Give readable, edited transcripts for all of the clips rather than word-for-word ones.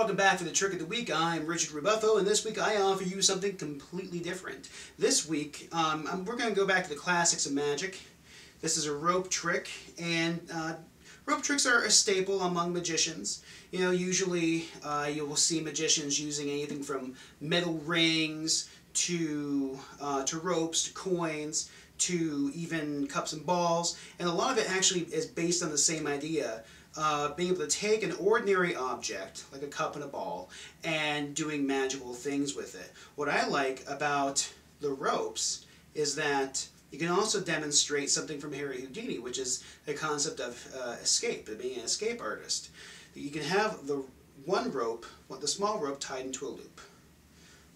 Welcome back to the Trick of the Week. I'm Richard Rebuffo, and this week I offer you something completely different. This week, we're going to go back to the classics of magic. This is a rope trick, and rope tricks are a staple among magicians. You know, usually you will see magicians using anything from metal rings to ropes to coins to even cups and balls, and a lot of it actually is based on the same idea. Being able to take an ordinary object, like a cup and a ball, and doing magical things with it. What I like about the ropes is that you can also demonstrate something from Harry Houdini, which is the concept of escape, being an escape artist. You can have the one rope, the small rope, tied into a loop.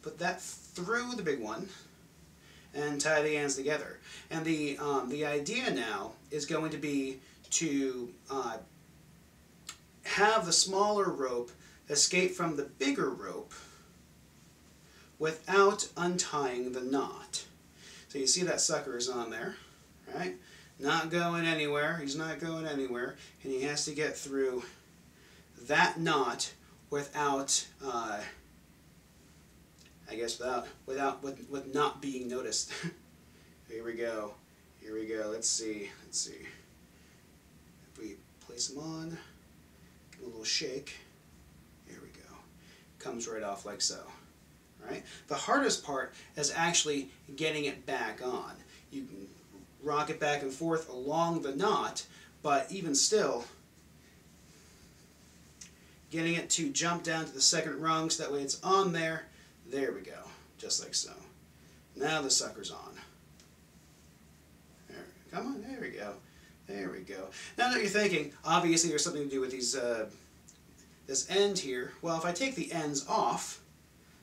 Put that through the big one, and tie the ends together. And the idea now is going to be to have the smaller rope escape from the bigger rope without untying the knot. So you see that sucker is on there, right? Not going anywhere. He's not going anywhere, and he has to get through that knot without, I guess, with not being noticed. Here we go. Here we go. Let's see. Let's see. If we place him on. A little shake. Here we go. Comes right off like so. Right? The hardest part is actually getting it back on. You can rock it back and forth along the knot, but even still, getting it to jump down to the second rung so that way it's on there. There we go. Just like so. Now the sucker's on. There. Come on. There we go. There we go. Now that you're thinking, obviously there's something to do with these, this end here. Well, if I take the ends off,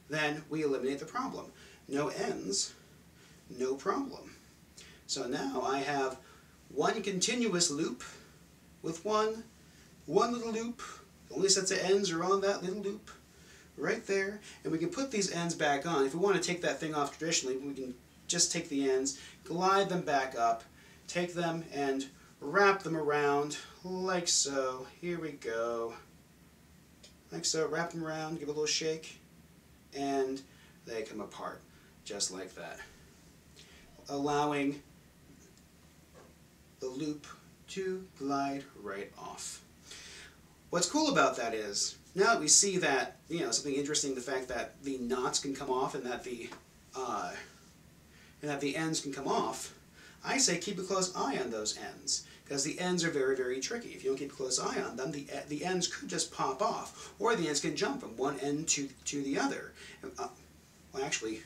then we eliminate the problem. No ends, no problem. So now I have one continuous loop with one little loop. The only sets of ends are on that little loop right there. And we can put these ends back on. If we want to take that thing off traditionally, we can just take the ends, glide them back up, take them and wrap them around like so. Here we go. Like so. Wrap them around, give a little shake, and they come apart just like that. Allowing the loop to glide right off. What's cool about that is, now that we see that, you know, something interesting, the fact that the knots can come off and that the ends can come off, I say keep a close eye on those ends, because the ends are very, very tricky. If you don't keep a close eye on them, the ends could just pop off, or the ends can jump from one end to the other. Well, actually,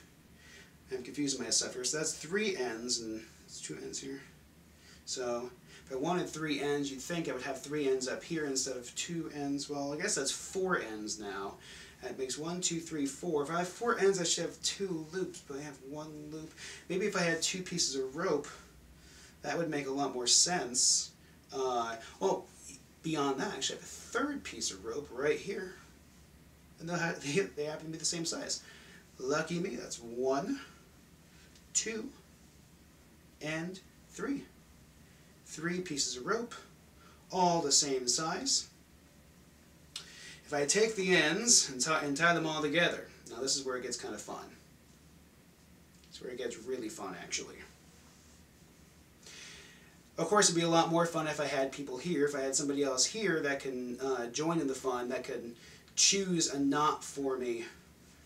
I'm confusing myself here. So that's 3 ends, and it's 2 ends here. So if I wanted 3 ends, you'd think I would have 3 ends up here instead of 2 ends. Well, I guess that's 4 ends now. That makes 1, 2, 3, 4. If I have 4 ends, I should have 2 loops, but I have 1 loop. Maybe if I had 2 pieces of rope, that would make a lot more sense. Well, beyond that, I actually have a 3rd piece of rope right here. And they happen to be the same size. Lucky me, that's 1, 2, and 3. 3 pieces of rope, all the same size. If I take the ends and tie them all together, now this is where it gets kind of fun. It's where it gets really fun, actually. Of course, it'd be a lot more fun if I had people here, if I had somebody else here that can join in the fun, that can choose a knot for me.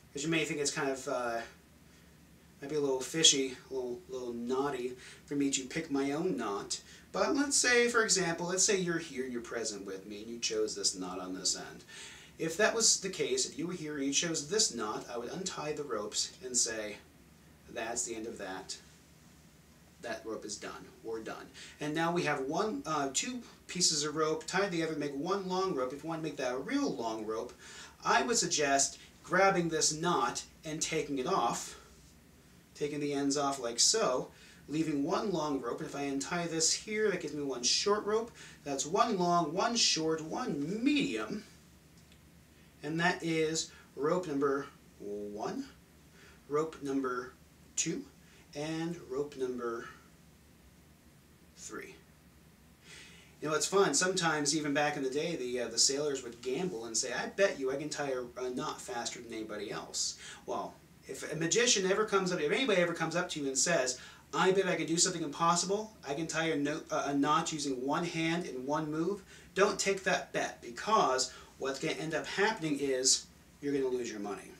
Because you may think it's kind of, might be a little fishy, a little naughty for me to pick my own knot. But let's say, for example, let's say you're here, you're present with me, and you chose this knot on this end. If that was the case, if you were here and you chose this knot, I would untie the ropes and say, that's the end of that. That rope is done. We're done. And now we have 2 pieces of rope tied together to make one long rope. If you want to make that a real long rope, I would suggest grabbing this knot and taking it off, taking the ends off like so, leaving 1 long rope. And if I untie this here, that gives me 1 short rope. That's 1 long, 1 short, 1 medium. And that is rope number 1, rope number 2, and rope number 3. You know, it's fun. Sometimes, even back in the day, the sailors would gamble and say, I bet you I can tie a knot faster than anybody else. Well, if a magician ever comes up, if anybody ever comes up to you and says, I bet I can do something impossible, I can tie a knot using one hand in one move, don't take that bet, because what's going to end up happening is you're going to lose your money.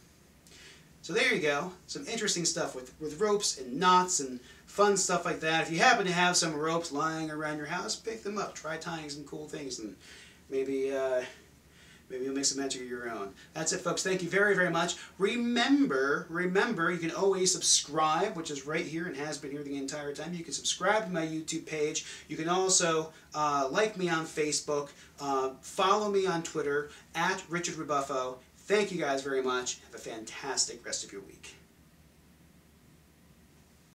So there you go, some interesting stuff with ropes and knots and fun stuff like that. If you happen to have some ropes lying around your house, pick them up, try tying some cool things, and maybe you'll make some magic of your own. That's it, folks. Thank you very, very much. Remember, you can always subscribe, which is right here and has been here the entire time. You can subscribe to my YouTube page. You can also like me on Facebook, follow me on Twitter, @RichardRebuffo. Thank you guys very much. Have a fantastic rest of your week.